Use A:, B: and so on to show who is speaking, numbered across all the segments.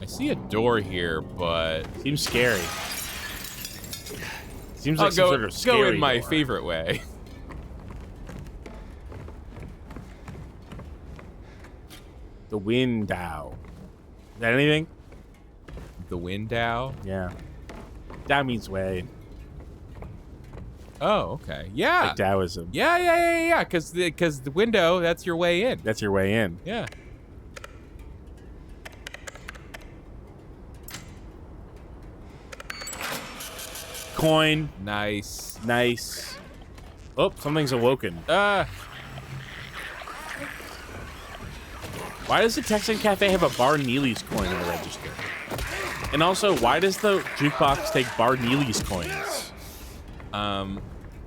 A: I see a door here, but
B: seems scary. Seems like some sort of scary
A: go in my
B: door.
A: favorite way.
B: The window. Is that anything?
A: The window.
B: Yeah. That means way.
A: Oh, okay. Yeah.
B: Like Taoism.
A: Yeah. Because the window, that's your way in.
B: That's your way in.
A: Yeah.
B: Coin.
A: Nice.
B: Nice. Oh, something's awoken. Why does the Texan Cafe have a Bar Neely's coin in the register? And also, why does the Juke Box take Bar Neely's coins?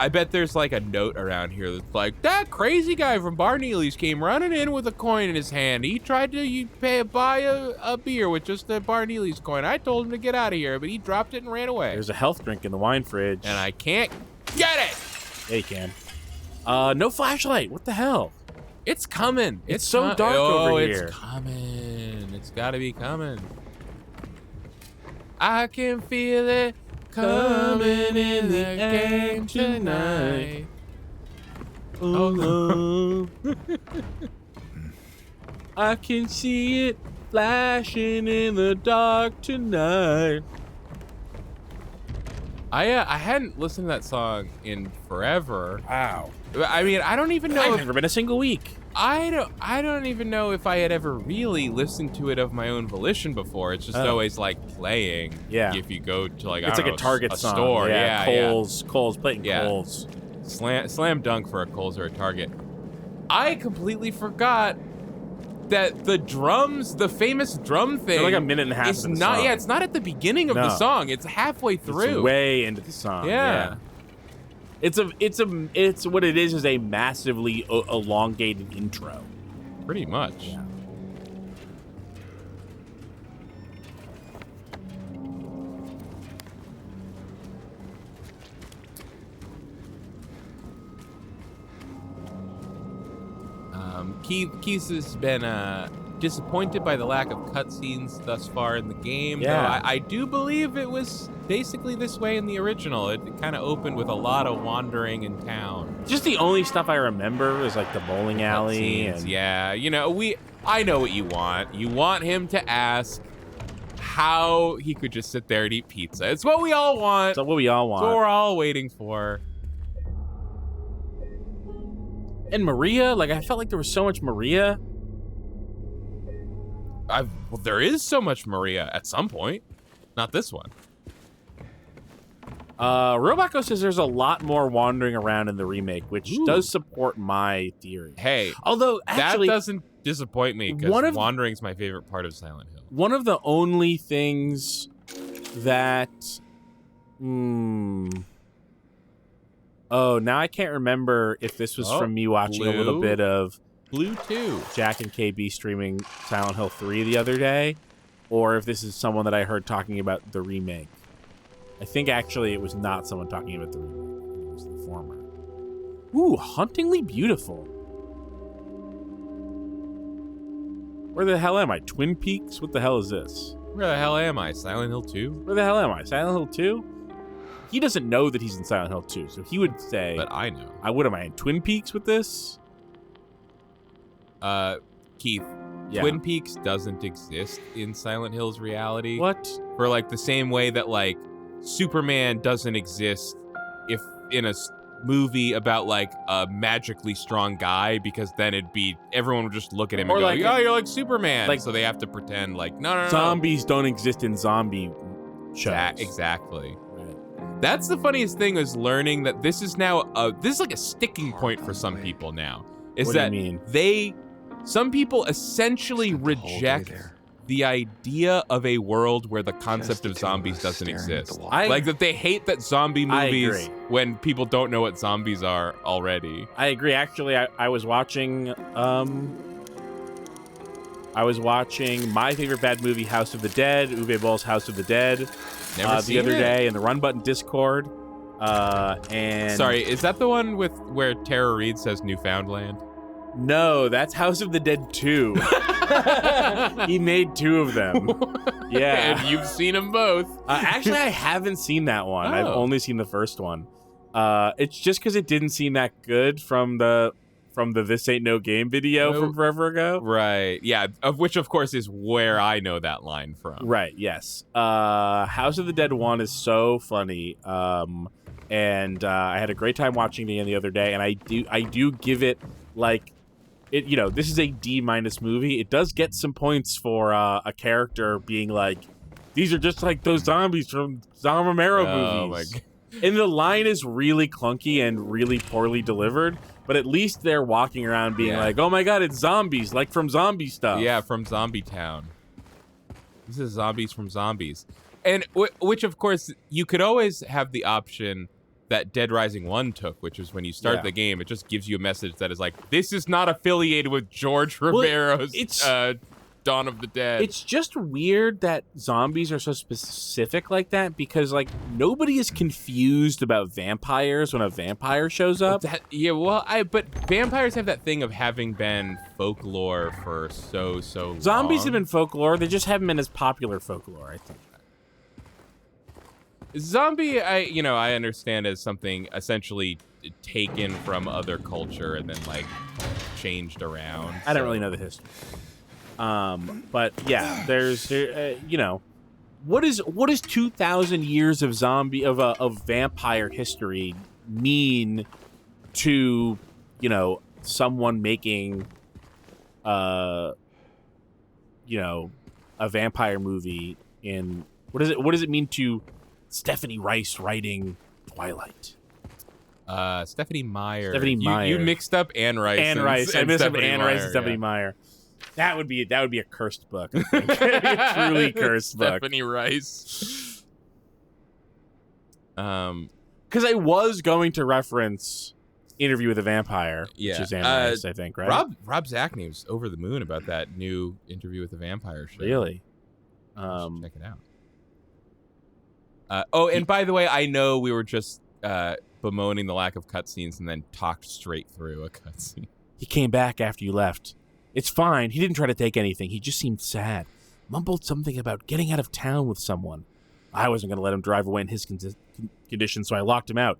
A: I bet there's like a note around here that's like, that crazy guy from Bar Neely's came running in with a coin in his hand. He tried to buy a beer with just a Bar Neely's coin. I told him to get out of here, but he dropped it and ran away.
B: There's a health drink in the wine fridge.
A: And I can't get it!
B: Yeah, you can. No flashlight. What the hell?
A: It's coming.
B: It's so dark over here.
A: It's coming. It's got to be coming. I can feel it coming in the game tonight.
B: Oh, I can see it flashing in the dark tonight.
A: I hadn't listened to that song in forever.
B: Wow.
A: I mean, I don't even know.
B: I've never been a single week.
A: I don't even know if I had ever really listened to it of my own volition before. It's just always like playing.
B: Yeah.
A: If you go to like
B: It's like a Target song.
A: store.
B: Yeah. Kohl's playing Kohl's.
A: Slam dunk for a Kohl's or a Target. I completely forgot that the drums, the famous drum thing,
B: They're like a minute and a half
A: it's
B: into the
A: not.
B: song.
A: Yeah, it's not at the beginning of the song. It's halfway through.
B: It's way into the song.
A: Yeah.
B: It's what it is a massively elongated intro.
A: Pretty much.
B: Yeah.
A: Keith has been disappointed by the lack of cutscenes thus far in the game.
B: Yeah.
A: Though I do believe it was basically this way in the original. It kind of opened with a lot of wandering in town.
B: Just the only stuff I remember is like the bowling alley.
A: Cutscenes,
B: And
A: yeah, you know, I know what you want. You want him to ask how he could just sit there and eat pizza. It's what we all want.
B: That's what we all want.
A: It's what we're all waiting for.
B: And Maria, like I felt like there was so much Maria.
A: Well, there is so much Maria at some point. Not this one.
B: Robotco says there's a lot more wandering around in the remake, which does support my theory.
A: Hey,
B: although actually,
A: that doesn't disappoint me because wandering's my favorite part of Silent Hill.
B: One of the only things that, oh, now I can't remember if this was from me watching a little bit of
A: Blue 2.
B: Jack and KB streaming Silent Hill 3 the other day, or if this is someone that I heard talking about the remake. I think actually it was not someone talking about the remake. It was the former. Ooh, hauntingly beautiful. Where the hell am I? Twin Peaks? What the hell is this?
A: Where the hell am I? Silent Hill 2?
B: Where the hell am I? Silent Hill 2? He doesn't know that he's in Silent Hill 2, so he would say...
A: But I know.
B: What am I, in Twin Peaks with this?
A: Keith,
B: yeah.
A: Twin Peaks doesn't exist in Silent Hill's reality.
B: What?
A: For like the same way that like Superman doesn't exist if in a movie about like a magically strong guy, because then it'd be everyone would just look at him and go, like, "Oh, you're like Superman." Like, so they have to pretend like no.
B: Zombies don't exist in zombie shows.
A: Exactly. That's the funniest thing, is learning that this is now this is like a sticking point for some people now. Is
B: what
A: that
B: do you mean?
A: Some people essentially reject the idea of a world where the concept of zombies doesn't exist. Like that they hate that zombie movies when people don't know what zombies are already.
B: I agree. Actually, I was watching my favorite bad movie, House of the Dead, Uwe Boll's House of the Dead, the other day in the Run Button Discord. And
A: sorry, is that the one where Tara Reid says Newfoundland?
B: No, that's House of the Dead 2. He made 2 of them. Yeah.
A: And you've seen them both.
B: Actually, I haven't seen that one.
A: Oh.
B: I've only seen the first one. It's just because it didn't seem that good from the This Ain't No Game video from forever ago.
A: Right. Yeah. Of which, of course, is where I know that line from.
B: Right. Yes. House of the Dead 1 is so funny. And I had a great time watching it again the other day. And I do give it like it. You know, this is a D- movie. It does get some points for a character being like, these are just like those zombies from John Romero movies. My God. And the line is really clunky and really poorly delivered, but at least they're walking around being like, oh my God, it's zombies, like from Zombie Stuff.
A: Yeah, from Zombie Town. This is zombies from zombies. And which, of course, you could always have the option that Dead Rising 1 took, which is when you start the game, it just gives you a message that is like, this is not affiliated with George Romero's Dawn of the Dead.
B: It's just weird that zombies are so specific like that because, like, nobody is confused about vampires when a vampire shows up.
A: But vampires have that thing of having been folklore for so long.
B: Zombies have been folklore. They just haven't been as popular folklore, I think.
A: Zombie, I understand as something essentially taken from other culture and then, like, changed around.
B: I don't really know the history. But yeah, there's what is 2,000 years of of vampire history mean to, someone making, a vampire movie in, what does it mean to Stephanie Rice writing Twilight?
A: Stephanie Meyer.
B: You
A: mixed up Anne Rice.
B: I mixed up Anne Rice and Stephanie Meyer. That would be a cursed book. I think. A truly cursed book.
A: Stephanie Rice.
B: Because I was going to reference Interview with a Vampire, which is Anne Rice, I think, right?
A: Rob Zachney was over the moon about that new Interview with a Vampire show.
B: Really?
A: Check it out. And by the way, I know we were just bemoaning the lack of cutscenes and then talked straight through a cutscene.
B: He came back after you left. It's fine. He didn't try to take anything. He just seemed sad. Mumbled something about getting out of town with someone. I wasn't going to let him drive away in his condition, so I locked him out.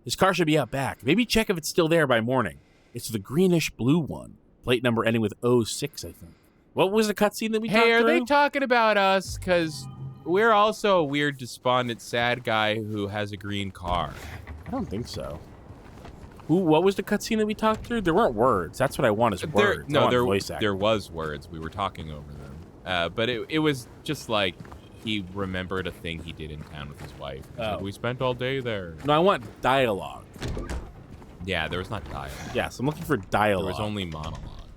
B: His car should be out back. Maybe check if it's still there by morning. It's the greenish-blue one. Plate number ending with 06, I think. What was the cutscene that we talked through?
A: Hey, are they talking about us? Because we're also a weird, despondent, sad guy who has a green car.
B: I don't think so. What was the cutscene that we talked through? There weren't words. That's what I want is words.
A: There was words. We were talking over them. But it was just like he remembered a thing he did in town with his wife. Like, we spent all day there.
B: No, I want dialogue.
A: Yeah, there was not dialogue.
B: Yes, I'm looking for dialogue.
A: There was only monologue.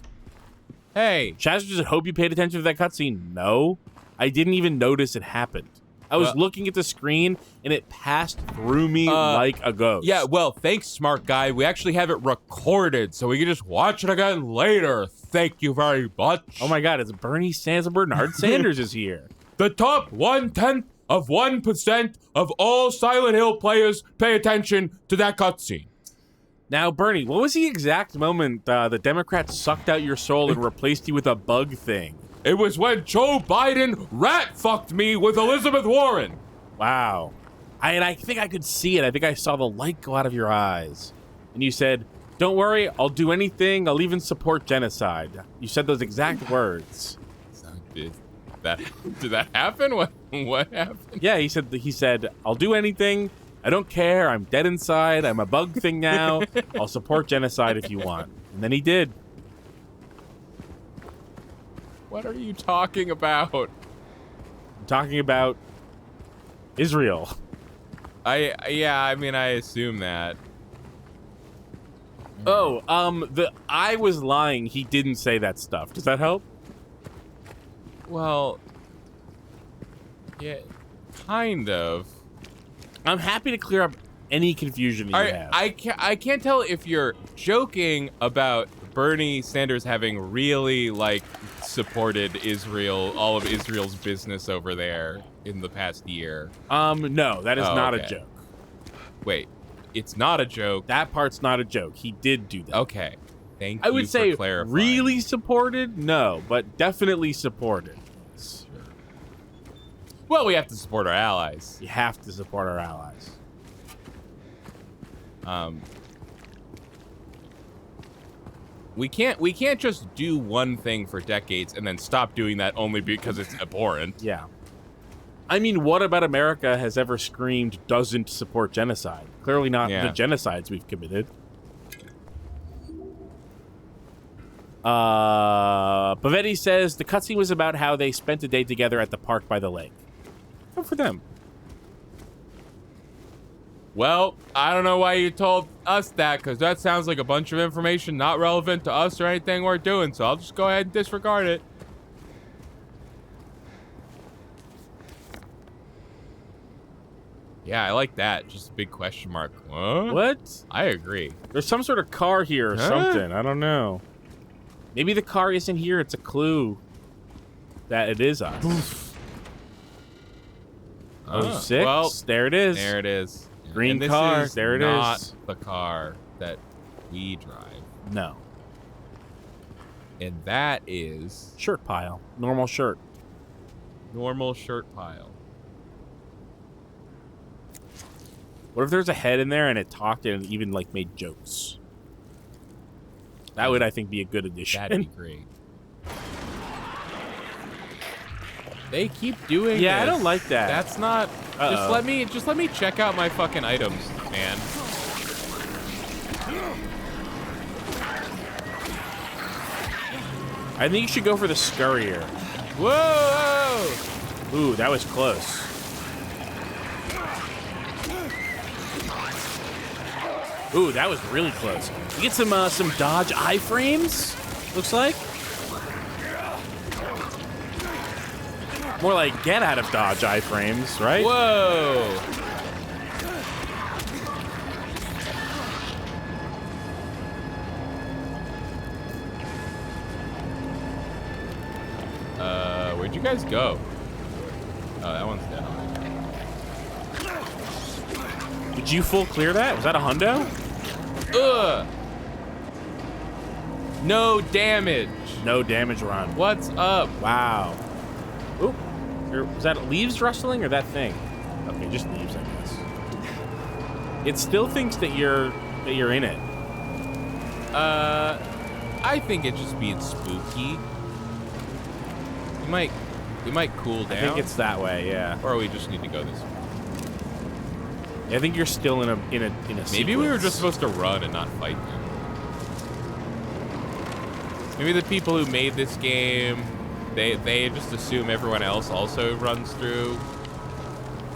A: Hey!
B: Chaz just hope you paid attention to that cutscene. No. I didn't even notice it happened. I was looking at the screen, and it passed through me like a ghost.
A: Yeah, well, thanks, smart guy. We actually have it recorded, so we can just watch it again later. Thank you very much.
B: Oh my God, it's Bernie Sanders. Bernard Sanders is here.
A: The top 1/10 of 1% of all Silent Hill players pay attention to that cutscene.
B: Now, Bernie, what was the exact moment the Democrats sucked out your soul and replaced you with a bug thing?
A: It was when Joe Biden rat-fucked me with Elizabeth Warren.
B: Wow. I think I could see it. I think I saw the light go out of your eyes. And you said, don't worry, I'll do anything. I'll even support genocide. You said those exact words.
A: Did that happen? What happened?
B: Yeah, he said, I'll do anything. I don't care. I'm dead inside. I'm a bug thing now. I'll support genocide if you want. And then he did.
A: What are you talking about?
B: I'm talking about Israel.
A: I assume that.
B: I was lying. He didn't say that stuff. Does that help?
A: Well, yeah, kind of.
B: I'm happy to clear up any confusion that you have.
A: I can't tell if you're joking about Bernie Sanders having really, supported Israel, all of Israel's business over there in the past year.
B: No, that is not a joke.
A: Wait, it's not a joke?
B: That part's not a joke. He did do that.
A: Okay. Thank
B: I
A: you
B: would
A: for
B: say
A: clarifying.
B: really supported, no, but definitely supported.
A: Well, we have to support our allies.
B: You have to support our allies.
A: We can't just do one thing for decades and then stop doing that only because it's abhorrent.
B: Yeah. I mean, what about America has ever screamed doesn't support genocide? Clearly not the genocides we've committed. Pavetti says the cutscene was about how they spent a day together at the park by the lake. Good for them.
A: Well, I don't know why you told us that, because that sounds like a bunch of information not relevant to us or anything we're doing, so I'll just go ahead and disregard it. Yeah, I like that. Just a big question mark.
B: What?
A: I agree.
B: There's some sort of car here or something. I don't know. Maybe the car isn't here. It's a clue that it is us.
A: Oof.
B: 06.
A: Well,
B: there it is.
A: There it is.
B: Green
A: and this
B: car.
A: Is
B: there it
A: not
B: is.
A: the car that we drive.
B: No.
A: And that is
B: Shirt pile. Normal shirt.
A: normal shirt pile.
B: What if there's a head in there and it talked and even like made jokes? That would, I think, be a good addition.
A: That'd be great. They keep doing
B: Yeah,
A: this.
B: I don't like that.
A: That's not. Just let me check out my fucking items, man.
B: I think you should go for the scurrier.
A: Whoa!
B: Ooh, that was close. Ooh, that was really close. You get some dodge iframes, looks like. More like get out of dodge iframes, right?
A: Whoa! Where'd you guys go? Oh, that one's dead on.
B: Did you full clear that? Was that a hundo?
A: Ugh! No damage.
B: No damage run.
A: What's up?
B: Wow. Oop. Was that leaves rustling or that thing? Okay, just leaves, I guess. It still thinks that you're in it.
A: I think it's just being spooky. We might cool down.
B: I think it's that way, yeah.
A: Or we just need to go this way.
B: I think you're still in a
A: Maybe we were
B: sequence.
A: just supposed to run and not fight them. Maybe the people who made this game, they just assume everyone else also runs through.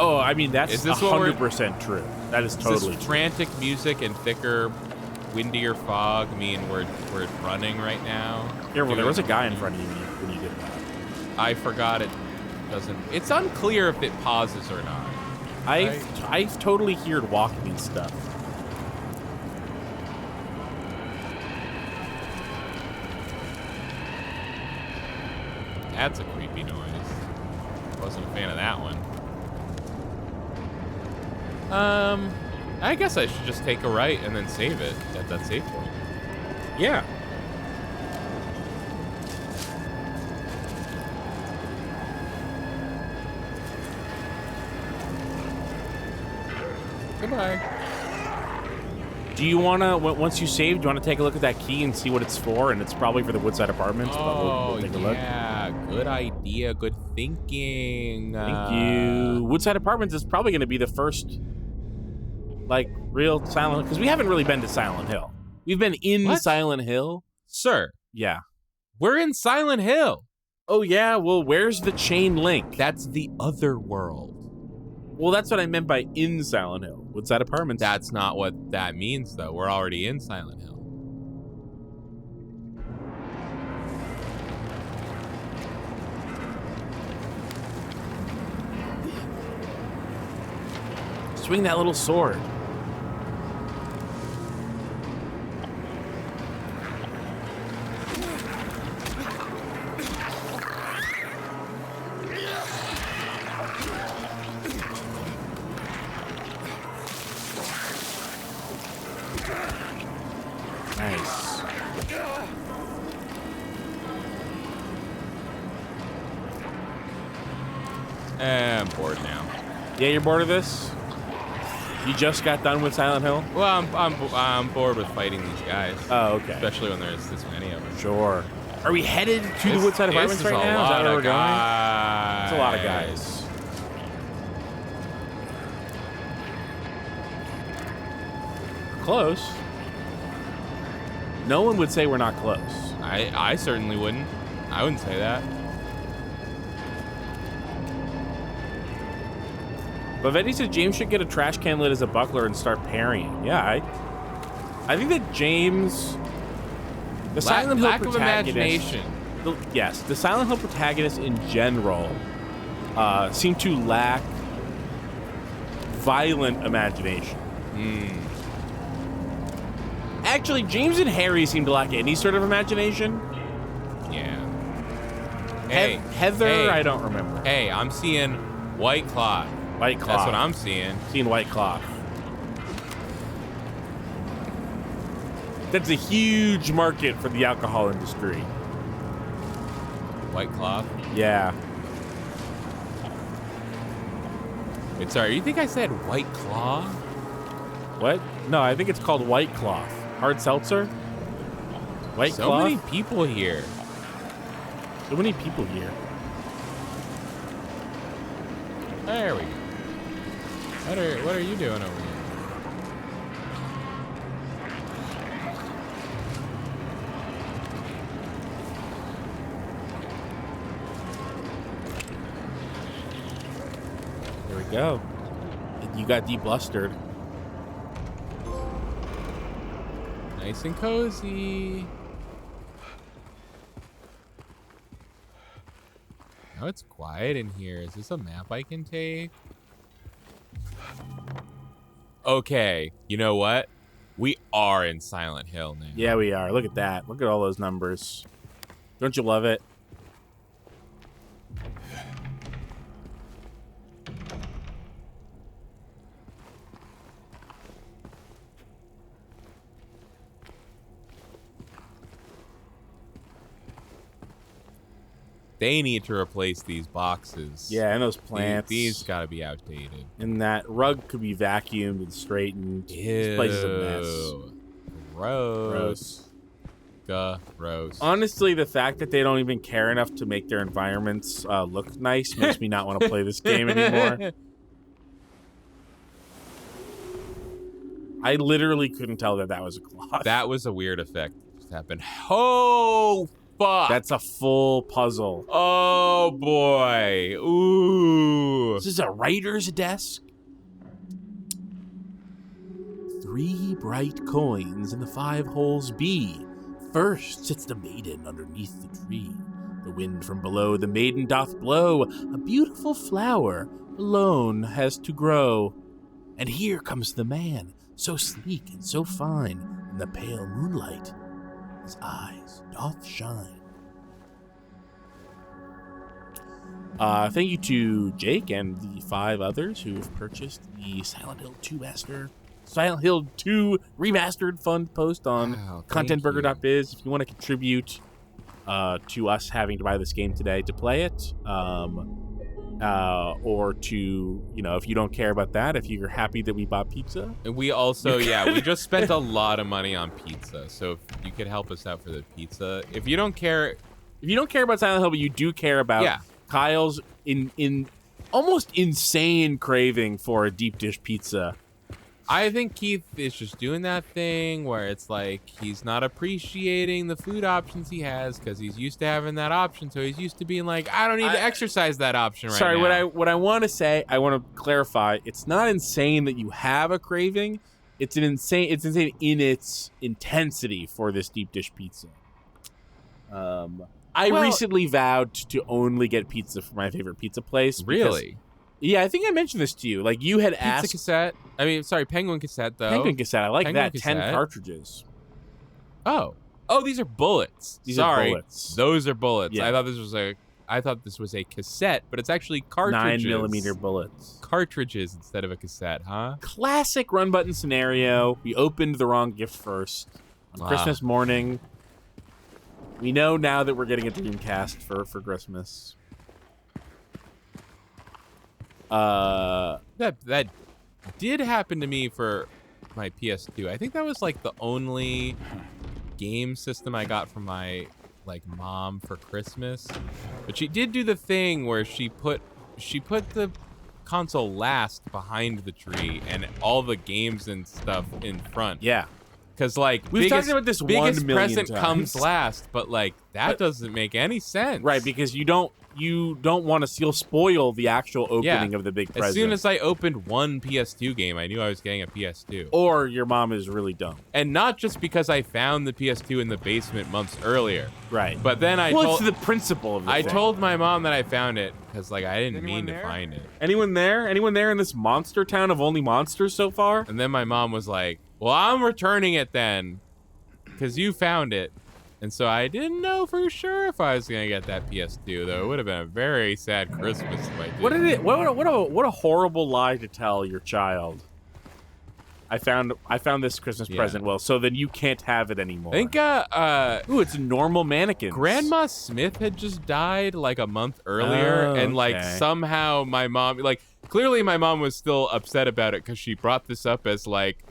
B: Oh, I mean, that's
A: Is this what
B: 100% true. That is totally
A: Does
B: true.
A: frantic music and thicker, windier fog mean we're running right now?
B: Yeah, well, there was a guy in front of you when you did that.
A: I forgot it doesn't. It's unclear if it pauses or not.
B: I've totally heard walking and stuff.
A: That's a creepy noise. Wasn't a fan of that one. I guess I should just take a right and then save it at that save point.
B: Yeah.
A: Goodbye.
B: Do you want to, once you save, do you want to take a look at that key and see what it's for? And it's probably for the Woodside Apartments, but we'll take a look.
A: Yeah, good idea, good thinking.
B: Thank you. Woodside Apartments is probably going to be the first, like, real Silent Hill, because we haven't really been to Silent Hill. We've been in
A: What?
B: Silent Hill.
A: Sir,
B: Yeah.
A: we're in Silent Hill.
B: Oh, yeah? Well, where's the chain link?
A: That's the other world.
B: Well, that's what I meant by in Silent Hill. Woodside Apartments.
A: That's not what that means, though. We're already in Silent Hill.
B: Swing that little sword. Nice.
A: I'm bored now.
B: Yeah, you're bored of this? You just got done with Silent Hill?
A: Well, I'm bored with fighting these guys.
B: Oh, okay.
A: Especially when there's this many of them.
B: Sure. Are we headed to the Woodside Apartments right now? Is that where we're going? It's a lot of guys. Close. No one would say we're not close.
A: I certainly wouldn't. I wouldn't say that.
B: But Betty said James should get a trash can lid as a buckler and start parrying. Yeah, I think that James... The Silent Hill protagonist...
A: Lack of imagination.
B: Yes, the Silent Hill protagonists in general seem to lack violent imagination. Actually, James and Harry seem to lack any sort of imagination.
A: Yeah. Hey,
B: Heather,
A: hey,
B: I don't remember.
A: Hey, I'm seeing white cloth.
B: White cloth.
A: That's what I'm seeing.
B: Seeing white cloth. That's a huge market for the alcohol industry.
A: White cloth?
B: Yeah.
A: Wait, sorry, you think I said white claw?
B: What? No, I think it's called white cloth. Hard seltzer? White
A: so
B: cloth?
A: So many people here.
B: So many people here.
A: There we go. What are you doing over here?
B: There we go. You got deblustered.
A: Nice and cozy. Now it's quiet in here. Is this a map I can take? Okay, you know what? We are in Silent Hill now.
B: Yeah, we are. Look at that. Look at all those numbers. Don't you love it?
A: They need to replace these boxes.
B: Yeah, and those plants.
A: These gotta be outdated.
B: And that rug could be vacuumed and straightened.
A: Ew.
B: This place is a mess.
A: Gross. Gross.
B: Honestly, the fact that they don't even care enough to make their environments look nice makes me not want to play this game anymore. I literally couldn't tell that that was a cloth.
A: That was a weird effect that just happened. Oh, fuck.
B: That's a full puzzle.
A: Oh, boy. Ooh.
B: This is a writer's desk. 3 bright coins in the 5 holes be. First sits the maiden underneath the tree. The wind from below the maiden doth blow. A beautiful flower alone has to grow. And here comes the man, so sleek and so fine. In the pale moonlight, his eyes doth shine. Thank you to Jake and the 5 others who have purchased the Silent Hill 2 Remastered Fund post on contentburger.biz. If you want to contribute to us having to buy this game today to play it, or to, if you don't care about that, if you're happy that we bought pizza.
A: And we also, we just spent a lot of money on pizza. So if you could help us out for the pizza. If you don't care
B: about Silent Hill, but you do care about Kyle's in almost insane craving for a deep dish pizza.
A: I think Keith is just doing that thing where it's like he's not appreciating the food options he has because he's used to having that option. So he's used to being like, I don't need to exercise that option right now.
B: Sorry, what I want to say, I want to clarify. It's not insane that you have a craving. It's insane in its intensity for this deep dish pizza. I recently vowed to only get pizza from my favorite pizza place.
A: Really?
B: Yeah, I think I mentioned this to you. Like, you had asked...
A: Pizza cassette? I mean, sorry, Penguin cassette, though.
B: Penguin cassette. I like
A: Penguin
B: that.
A: cassette.
B: 10 cartridges.
A: Oh, these are bullets.
B: These are bullets.
A: Those are bullets.
B: Yeah.
A: I thought this was a cassette, but it's actually cartridges.
B: 9mm bullets.
A: Cartridges instead of a cassette, huh?
B: Classic run button scenario. We opened the wrong gift first. On Christmas morning. We know now that we're getting a Dreamcast for Christmas.
A: That did happen to me for my PS2. I think that was like the only game system I got from my like mom for Christmas. But she did do the thing where she put the console last behind the tree and all the games and stuff in front.
B: Yeah.
A: Because like
B: we've talked about this 1
A: biggest
B: million
A: present
B: times.
A: comes last, but like that doesn't make any sense.
B: Right, because you don't want to spoil the actual opening of the big present.
A: As soon as I opened one PS2 game, I knew I was getting a PS2.
B: Or your mom is really dumb.
A: And not just because I found the PS2 in the basement months earlier.
B: Right.
A: But then
B: it's the principle of the thing.
A: told my mom that I found it because like I didn't mean to find it.
B: Anyone there? Anyone there in this monster town of only monsters so far?
A: And then my mom was like, well, I'm returning it then because you found it. And so I didn't know for sure if I was gonna get that PS2, though. It would have been a very sad Christmas if I did.
B: What a horrible lie to tell your child. I found this Christmas present. Well, so then you can't have it anymore.
A: I think
B: ooh, it's normal mannequins.
A: Grandma Smith had just died like a month earlier, and like somehow my mom, like clearly my mom was still upset about it because she brought this up as like,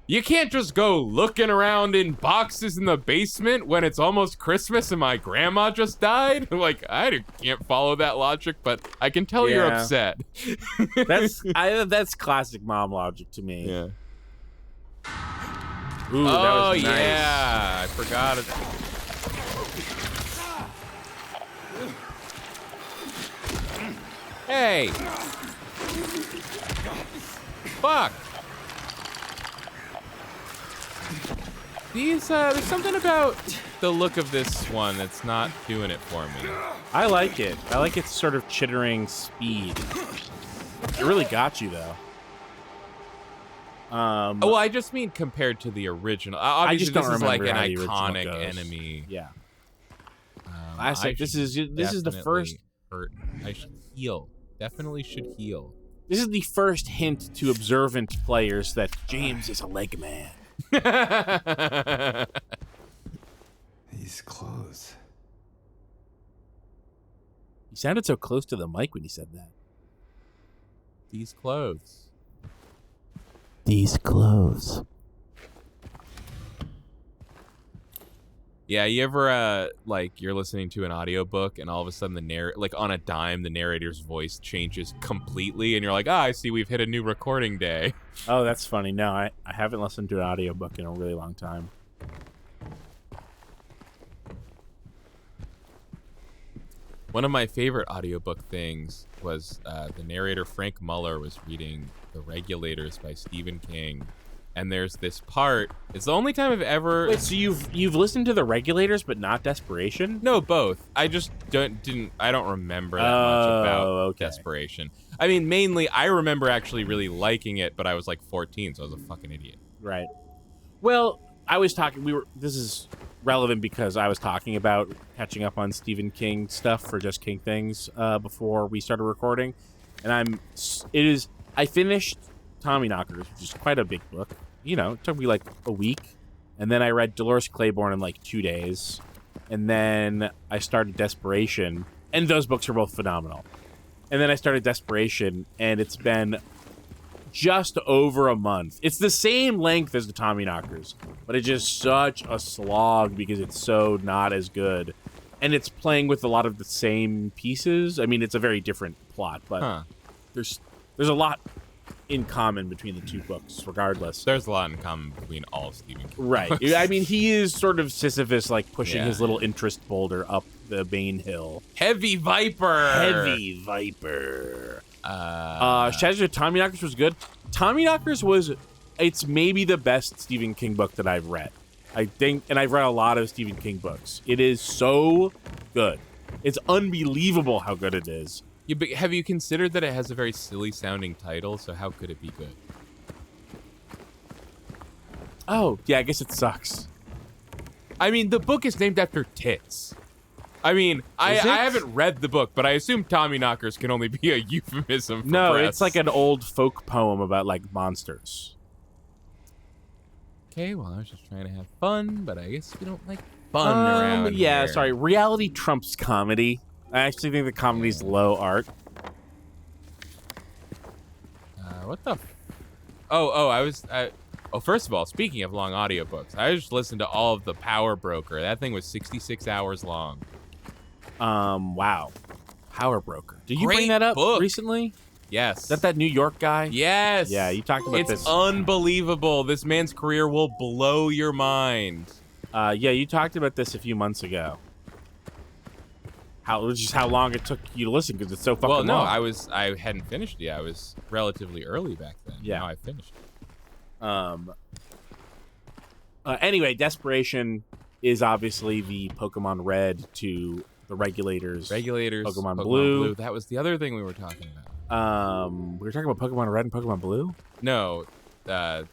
A: you can't just go looking around in boxes in the basement when it's almost Christmas and my grandma just died. Like, I can't follow that logic, but I can tell you're upset.
B: That's classic mom logic to me.
A: Yeah.
B: Ooh, that was nice.
A: Yeah, I forgot it. Hey. Fuck. These, there's something about the look of this one that's not doing it for me.
B: I like it. I like its sort of chittering speed. It really got you, though.
A: Well, I just mean compared to the original. Obviously,
B: I just don't
A: this is like
B: remember
A: an
B: how the
A: iconic
B: original goes.
A: enemy.
B: Yeah. This is the first.
A: Hurt. I should heal. Definitely should heal.
B: This is the first hint to observant players that James is a leg man.
C: These clothes.
B: You sounded so close to the mic when you said that.
A: These clothes.
B: These clothes.
A: Yeah, you ever like you're listening to an audiobook and all of a sudden like on a dime the narrator's voice changes completely and you're like, I see we've hit a new recording day.
B: Oh, that's funny. No, I haven't listened to an audiobook in a really long time.
A: One of my favorite audiobook things was the narrator Frank Muller was reading The Regulators by Stephen King. And there's this part. It's the only time I've ever.
B: Wait, so you've listened to The Regulators, but not Desperation?
A: No, both. I just I don't remember that much about Desperation. I mean, mainly I remember actually really liking it, but I was like 14, so I was a fucking idiot.
B: Right. Well, I was talking. This is relevant because I was talking about catching up on Stephen King stuff for Just King Things before we started recording, and I finished Tommyknockers, which is quite a big book. You know, it took me like a week. And then I read Dolores Claiborne in like 2 days. And then I started Desperation. And those books are both phenomenal. And then I started Desperation, and it's been just over a month. It's the same length as the Tommyknockers, but it's just such a slog because it's so not as good. And it's playing with a lot of the same pieces. I mean, it's a very different plot, but there's a lot in common between the two books, regardless.
A: There's a lot in common between all Stephen King
B: right.
A: books.
B: I mean, he is sort of Sisyphus, like pushing his little interest boulder up the Bane Hill.
A: Heavy Viper.
B: Shazza Tommyknockers was good. Tommyknockers it's maybe the best Stephen King book that I've read. I think, and I've read a lot of Stephen King books. It is so good. It's unbelievable how good it is.
A: Yeah, but have you considered that it has a very silly sounding title, so how could it be good?
B: Oh, yeah, I guess it sucks.
A: I mean, the book is named after tits. I mean, I haven't read the book, but I assume Tommyknockers can only be a euphemism for breasts.
B: It's like an old folk poem about, like, monsters.
A: Okay, well, I was just trying to have fun, but I guess we don't like fun around here.
B: Sorry, reality trumps comedy. I actually think the comedy's low art.
A: What the? First of all, speaking of long audiobooks, I just listened to all of The Power Broker. That thing was 66 hours long.
B: Wow. Power Broker. Did you
A: Great
B: bring that up
A: book.
B: recently?
A: Yes.
B: Is that New York guy?
A: Yes.
B: Yeah, you talked about this.
A: It's unbelievable. This man's career will blow your mind.
B: Yeah, you talked about this a few months ago. How long it took you to listen because it's so fucking long.
A: I hadn't finished yet. I was relatively early back then.
B: Yeah.
A: Now I finished.
B: Anyway, Desperation is obviously the Pokemon Red to the Regulators. Pokemon Blue.
A: That was the other thing we were talking about.
B: We were talking about Pokemon Red and Pokemon Blue?
A: No, that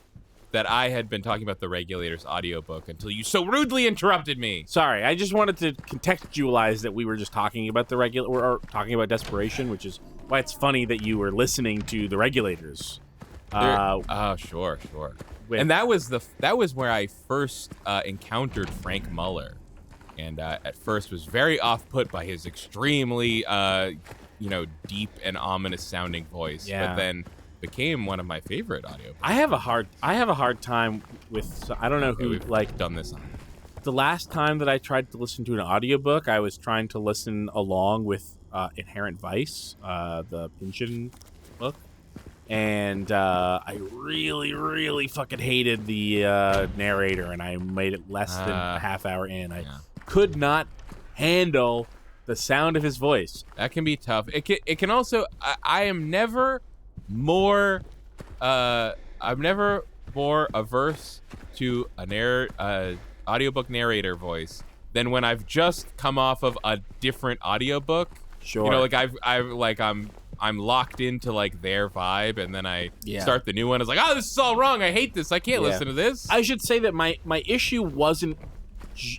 A: I had been talking about the Regulators audiobook until you so rudely interrupted me.
B: Sorry, I just wanted to contextualize that we were just talking about or talking about Desperation, which is why it's funny that you were listening to the Regulators.
A: Sure. And that was where I first encountered Frank Muller, and at first was very off-put by his extremely deep and ominous sounding voice.
B: Yeah.
A: But then became one of my favorite audiobooks.
B: I have a hard time with, I don't know who
A: we've done this on.
B: The last time that I tried to listen to an audiobook, I was trying to listen along with Inherent Vice, the Pynchon book. And I really, really fucking hated the narrator, and I made it less than a half hour in. I could not handle the sound of his voice.
A: That can be tough. It can also. I am never more. I'm never more averse to a audiobook narrator voice than when I've just come off of a different audiobook.
B: Sure.
A: You know, I'm locked into like their vibe, and then I start the new one. It's like, oh, this is all wrong. I hate this. I can't listen to this.
B: I should say that my issue wasn't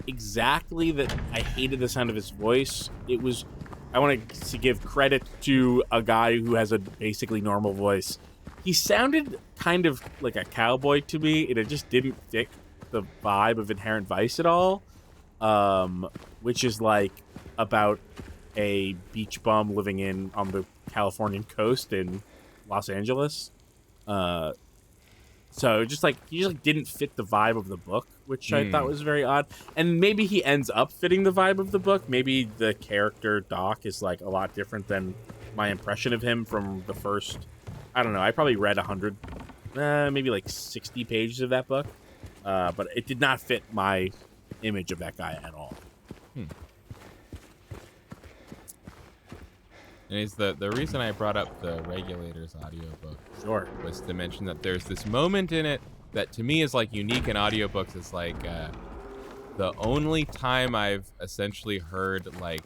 B: exactly that I hated the sound of his voice. It was, I want to give credit to a guy who has a basically normal voice. He sounded kind of like a cowboy to me, and it just didn't fit the vibe of Inherent Vice at all, which is like about a beach bum living on the Californian coast in Los Angeles. So just like he just didn't fit the vibe of the book, which I thought was very odd. And maybe he ends up fitting the vibe of the book. Maybe the character Doc is like a lot different than my impression of him from the first. I don't know. I probably read 100, maybe like 60 pages of that book, but it did not fit my image of that guy at all.
A: And it's the reason I brought up the Regulators audiobook was to mention that there's this moment in it that to me is like unique in audiobooks. It's like the only time I've essentially heard like,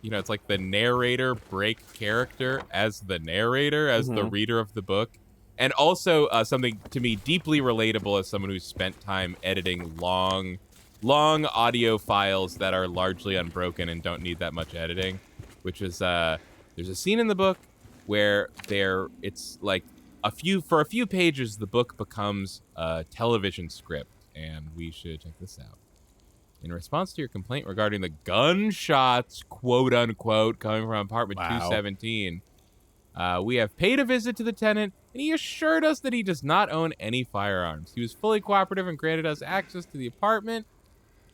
A: you know, it's like the narrator break character as the narrator, as the reader of the book. And also something to me deeply relatable as someone who's spent time editing long audio files that are largely unbroken and don't need that much editing, which is there's a scene in the book where it's like for a few pages the book becomes a television script, and we should check this out. In response to your complaint regarding the gunshots, quote unquote, coming from apartment 217, we have paid a visit to the tenant, and he assured us that he does not own any firearms. He was fully cooperative and granted us access to the apartment.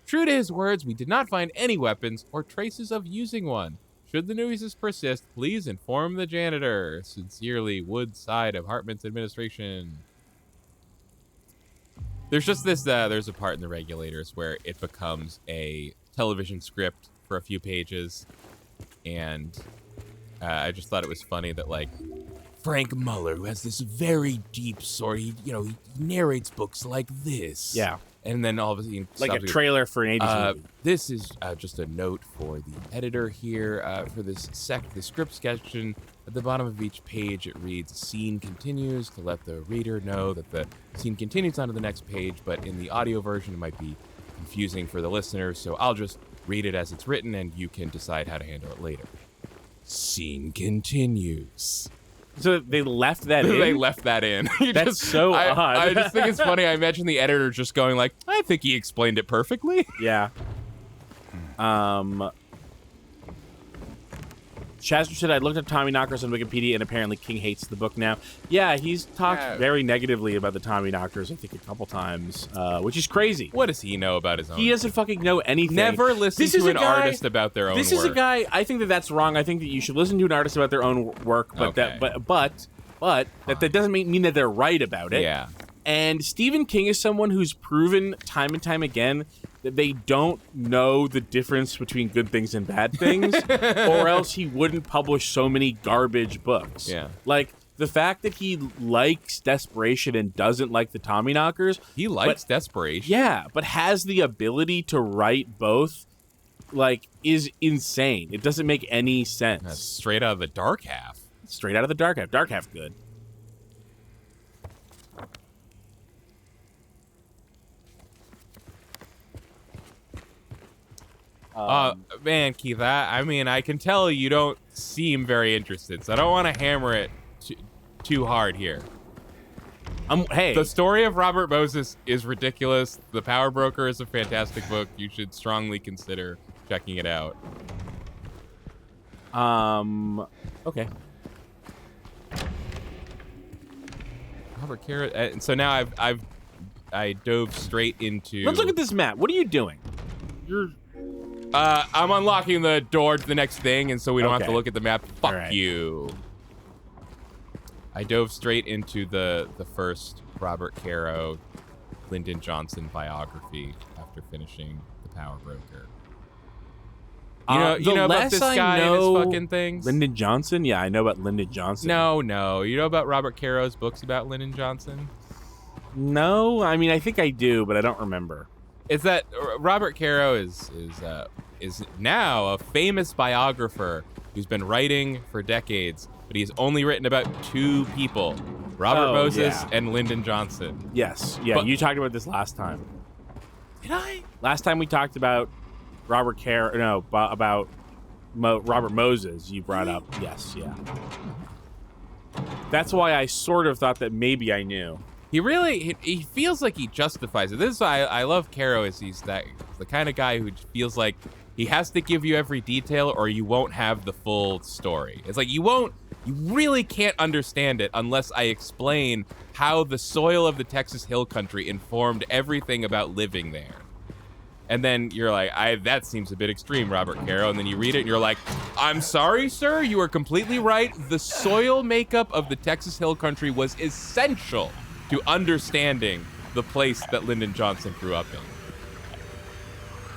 A: True to his words, we did not find any weapons or traces of using one. Should the noises persist, please inform the janitor. Sincerely, Woodside Apartments Administration. There's just this, there's a part in the Regulators where it becomes a television script for a few pages, and I just thought it was funny that, like, Frank Muller, who has this very deep story, he narrates books like this.
B: Yeah.
A: And then all of a sudden,
B: like a trailer for an 80s movie.
A: This is just a note for the editor here for the script section. At the bottom of each page, it reads, "Scene continues," to let the reader know that the scene continues onto the next page. But in the audio version, it might be confusing for the listener, so I'll just read it as it's written, and you can decide how to handle it later. Scene continues.
B: So they left that in?
A: They left that in.
B: That's so odd.
A: I just think it's funny. I imagine the editor just going like, I think he explained it perfectly.
B: Yeah. Chester said, I looked at Tommyknockers on Wikipedia, and apparently King hates the book now. Yeah, he's talked very negatively about the Tommyknockers, I think, a couple times, which is crazy.
A: What does he know about his own?
B: He doesn't fucking know anything.
A: Never listen to an artist about their own work.
B: This is a guy, I think that's wrong. I think that you should listen to an artist about their own work, but that doesn't mean that they're right about it.
A: Yeah.
B: And Stephen King is someone who's proven time and time again that they don't know the difference between good things and bad things, or else he wouldn't publish so many garbage books.
A: Yeah.
B: Like, the fact that he likes Desperation and doesn't like the Tommyknockers.
A: He likes Desperation.
B: Yeah, but has the ability to write both, like, is insane. It doesn't make any sense.
A: That's straight out of the dark half.
B: Straight out of the dark half. Dark half good.
A: Man, Keith, I can tell you don't seem very interested, so I don't want to hammer it too hard here.
B: Hey.
A: The story of Robert Moses is ridiculous. The Power Broker is a fantastic book. You should strongly consider checking it out.
B: Okay.
A: Robert Caro, and so now I dove straight into.
B: Let's look at this map. What are you doing?
A: I'm unlocking the door to the next thing, and so we don't have to look at the map. Fuck you. I dove straight into the first Robert Caro, Lyndon Johnson biography after finishing The Power Broker. You know about this guy and his fucking things?
B: Lyndon Johnson? Yeah, I know about Lyndon Johnson.
A: No. You know about Robert Caro's books about Lyndon Johnson?
B: No, I mean, I think I do, but I don't remember.
A: It's that Robert Caro is now a famous biographer who's been writing for decades, but he's only written about two people, Robert Moses and Lyndon Johnson.
B: Yes. Yeah, you talked about this last time.
A: Did I?
B: Last time we talked about Robert Caro, about Robert Moses, you brought up. Yes, yeah. That's why I sort of thought that maybe I knew.
A: He feels like he justifies it. This is why I love Caro, is he's the kind of guy who feels like he has to give you every detail or you won't have the full story. It's like you really can't understand it unless I explain how the soil of the Texas Hill Country informed everything about living there. And then you're like, that seems a bit extreme, Robert Caro. And then you read it and you're like, I'm sorry, sir, you are completely right. The soil makeup of the Texas Hill Country was essential to understanding the place that Lyndon Johnson grew up in.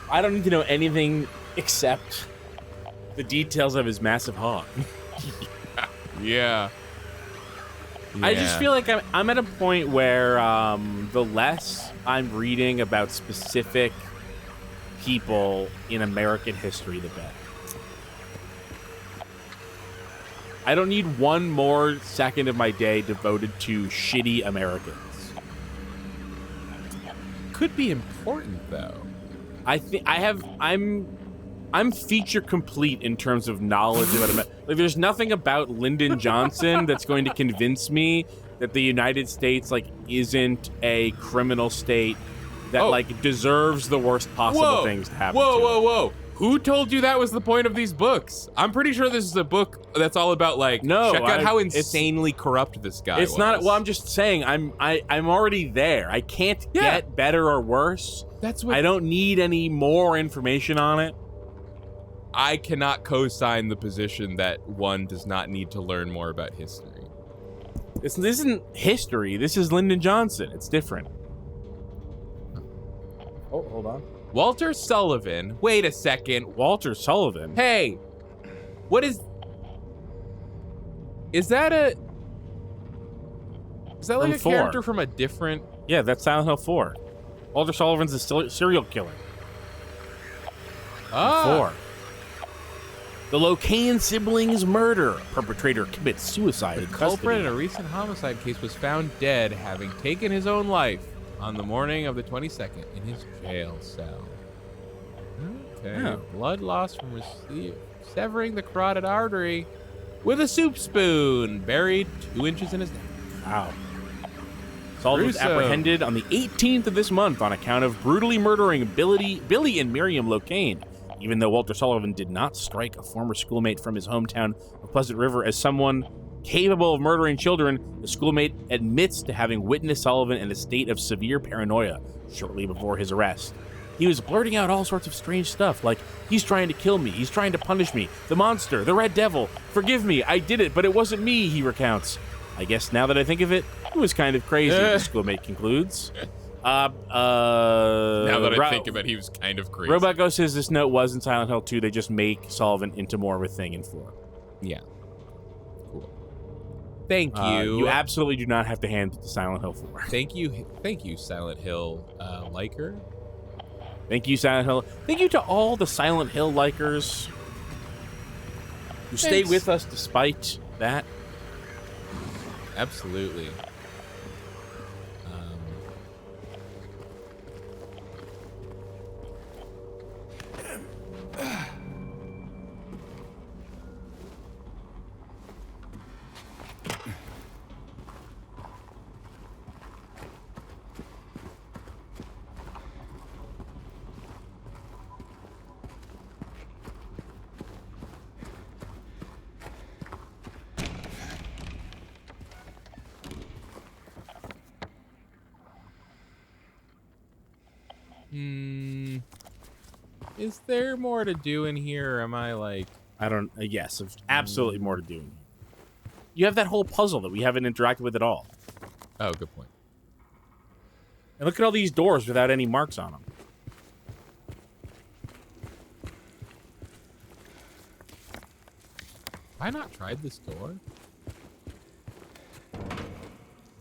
B: I don't need to know anything except the details of his massive hog.
A: Yeah.
B: I just feel like I'm at a point where the less I'm reading about specific people in American history, the better. I don't need one more second of my day devoted to shitty Americans.
A: Could be important, though.
B: I'm feature complete in terms of knowledge about America. Like, there's nothing about Lyndon Johnson that's going to convince me that the United States isn't a criminal state that deserves the worst possible things to happen.
A: Whoa. Who told you that was the point of these books? I'm pretty sure this is a book that's all about check out how insanely corrupt this guy was.
B: It's not. Well, I'm just saying I'm already there. I can't get better or worse. I don't need any more information on it.
A: I cannot co-sign the position that one does not need to learn more about history.
B: This isn't history. This is Lyndon Johnson. It's different. Oh, hold on.
A: Walter Sullivan. Wait a second.
B: Walter Sullivan?
A: Hey, what is that like a character from a different...
B: Yeah, that's Silent Hill 4. Walter Sullivan's a serial killer. 4. The Locane siblings murder. Perpetrator commits suicide in custody.
A: The culprit in a recent homicide case was found dead, having taken his own life on the morning of the 22nd in his jail cell. Okay. Yeah. Blood loss from severing the carotid artery with a soup spoon buried 2 inches in his neck.
B: Wow. Sullivan was apprehended on the 18th of this month on account of brutally murdering Billy and Miriam Locane. Even though Walter Sullivan did not strike a former schoolmate from his hometown of Pleasant River as someone capable of murdering children, the schoolmate admits to having witnessed Sullivan in a state of severe paranoia shortly before his arrest. He was blurting out all sorts of strange stuff, like, he's trying to kill me, he's trying to punish me, the monster, the red devil, forgive me, I did it, but it wasn't me, he recounts. I guess now that I think of it, it was kind of crazy, the schoolmate concludes.
A: Now that I think of it, he was kind of crazy.
B: Robot Ghost says this note was in Silent Hill 2, they just make Sullivan into more of a thing in 4.
A: Yeah. Cool. Thank you.
B: You absolutely do not have to hand it to Silent Hill 4.
A: Thank you, Silent Hill liker.
B: Thank you, Silent Hill. Thank you to all the Silent Hill likers who stay with us despite that.
A: Absolutely. Is there more to do in here, or am I like...
B: I don't... yes, there's absolutely more to do in here. You have that whole puzzle that we haven't interacted with at all.
A: Oh, good point.
B: And look at all these doors without any marks on them.
A: Have I not tried this door?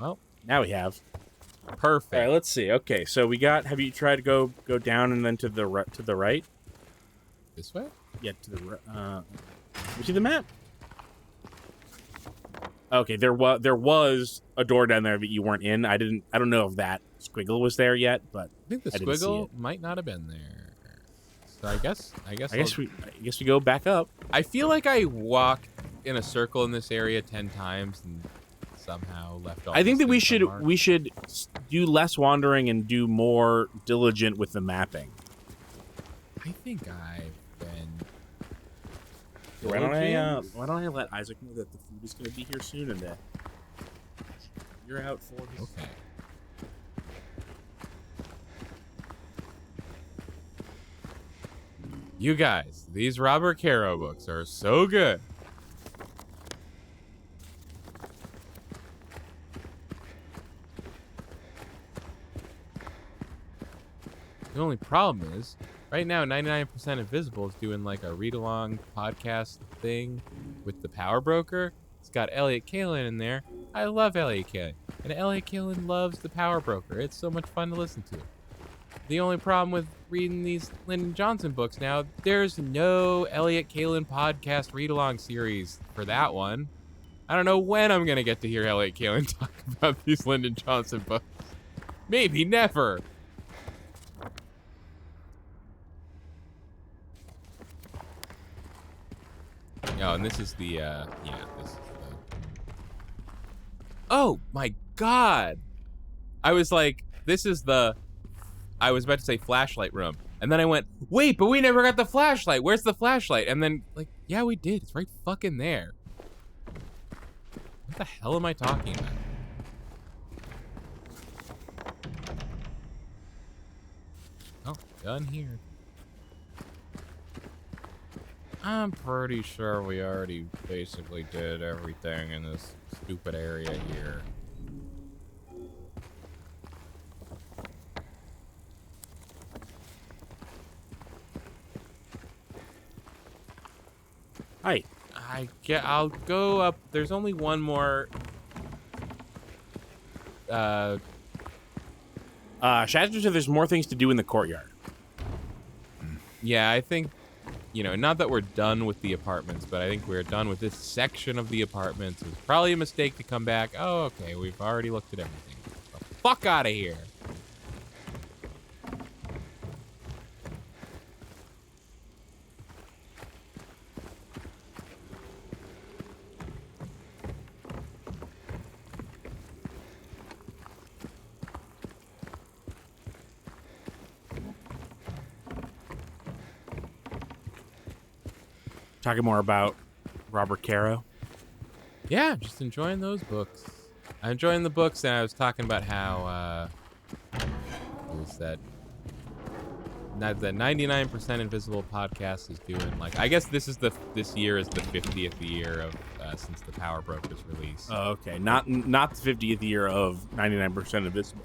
A: Well,
B: now we have.
A: Perfect.
B: All right, let's see. Okay, so we got. Have you tried to go down and then to the right?
A: This way?
B: Yeah, to the right. You see the map? Okay, there was a door down there that you weren't in. I don't know if that squiggle was there yet, but
A: I think the squiggle might not have been there. So I guess we
B: go back up.
A: I feel like I walked in a circle in this area 10 times and somehow left off.
B: I think that we should do less wandering and do more diligent with the mapping.
A: I think I've been.
B: Why don't I let Isaac know that the food is going to be here soon and that you're out for his...
A: Okay. You guys, these Robert Caro books are so good. The only problem is, right now, 99% Invisible is doing like a read-along podcast thing with the Power Broker. It's got Elliot Kalin in there. I love Elliot Kalin. And Elliot Kalin loves the Power Broker. It's so much fun to listen to. The only problem with reading these Lyndon Johnson books now, there's no Elliot Kalin podcast read-along series for that one. I don't know when I'm going to get to hear Elliot Kalin talk about these Lyndon Johnson books. Maybe never. Oh, and this is the, yeah, this is the... Oh, my God! I was like, this is the... I was about to say flashlight room. And then I went, wait, but we never got the flashlight. Where's the flashlight? And then, like, yeah, we did. It's right fucking there. What the hell am I talking about? Oh, done here. I'm pretty sure we already basically did everything in this stupid area here.
B: Hi.
A: I'll go up. There's only one more.
B: Shazzer said there's more things to do in the courtyard.
A: Yeah, I think, you know, not that we're done with the apartments, but I think we're done with this section of the apartments. It was probably a mistake to come back. Oh, okay, we've already looked at everything. Get the fuck out of here.
B: Talking more about Robert Caro.
A: Yeah, just enjoying those books. I'm enjoying the books, and I was talking about how what was that? The 99% Invisible podcast is doing like, I guess this year is the 50th year of since the Power Brokers release.
B: Oh, okay. Not the 50th year of 99% Invisible.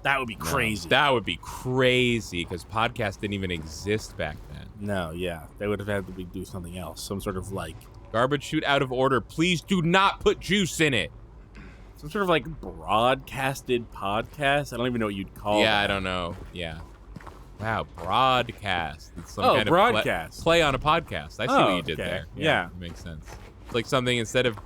B: That would be crazy.
A: No, that would be crazy because podcasts didn't even exist back then.
B: No, yeah. They would have had to do something else. Some sort of like...
A: Garbage chute out of order. Please do not put juice in it.
B: Some sort of like broadcasted podcast. I don't even know what you'd call it.
A: Yeah, I don't know. Yeah. Wow, broadcast. It's some kind
B: broadcast.
A: Of play on a podcast. I see what you did there.
B: Yeah.
A: It makes sense. It's like something instead of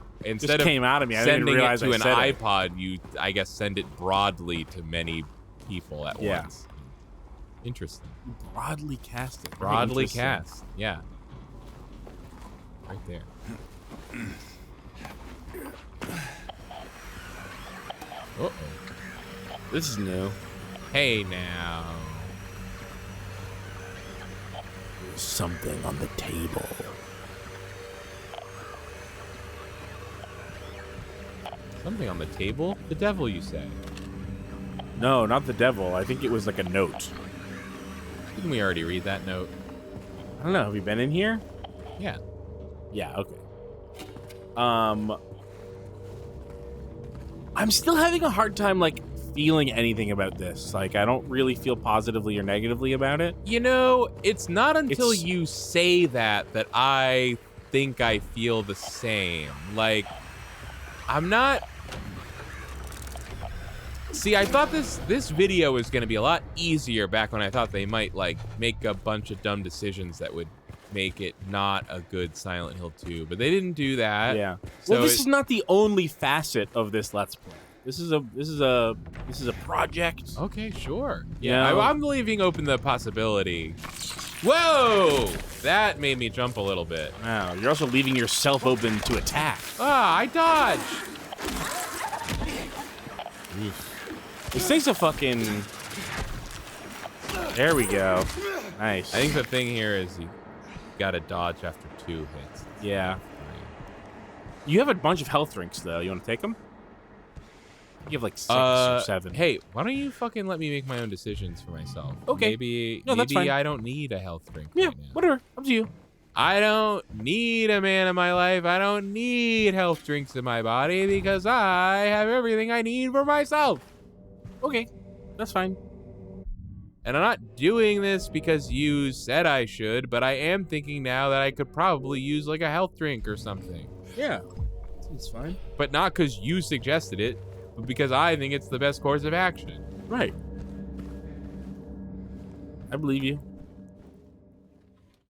B: came out of me. I didn't
A: sending
B: realize
A: it to
B: I
A: an
B: said it.
A: iPod, you I guess send it broadly to many people at
B: Yeah.
A: once. Interesting.
B: Broadly casted.
A: Broadly cast. Yeah. Right there. Uh-oh.
B: This is new.
A: Hey now.
B: There's something on the table.
A: Something on the table? The devil, you say?
B: No, not the devil. I think it was like a note.
A: Didn't we already read that note?
B: I don't know. Have you been in here?
A: Yeah.
B: Yeah, okay. I'm still having a hard time, like, feeling anything about this. Like, I don't really feel positively or negatively about it.
A: You know, it's not until you say that I think I feel the same. Like, I'm not... See, I thought this video was going to be a lot easier back when I thought they might, like, make a bunch of dumb decisions that would make it not a good Silent Hill 2, but they didn't do that.
B: Yeah.
A: So
B: well, this is not the only facet of this Let's Play. This is a project.
A: Okay, sure.
B: Yeah.
A: Yeah, I'm leaving open the possibility. Whoa! That made me jump a little bit.
B: Wow, you're also leaving yourself open to attack.
A: Ah, I dodged.
B: This thing's a fucking... There we go. Nice.
A: I think the thing here is you gotta dodge after 2 hits.
B: Yeah. You have a bunch of health drinks, though. You want to take them? You have like 6 or 7.
A: Hey, why don't you fucking let me make my own decisions for myself?
B: Okay.
A: Maybe
B: that's fine.
A: I don't need a health drink
B: Yeah,
A: right now.
B: whatever. Up to you.
A: I don't need a man in my life. I don't need health drinks in my body because I have everything I need for myself.
B: Okay, that's fine.
A: And I'm not doing this because you said I should, but I am thinking now that I could probably use like a health drink or something.
B: Yeah, it's fine.
A: But not because you suggested it, but because I think it's the best course of action.
B: Right. I believe you.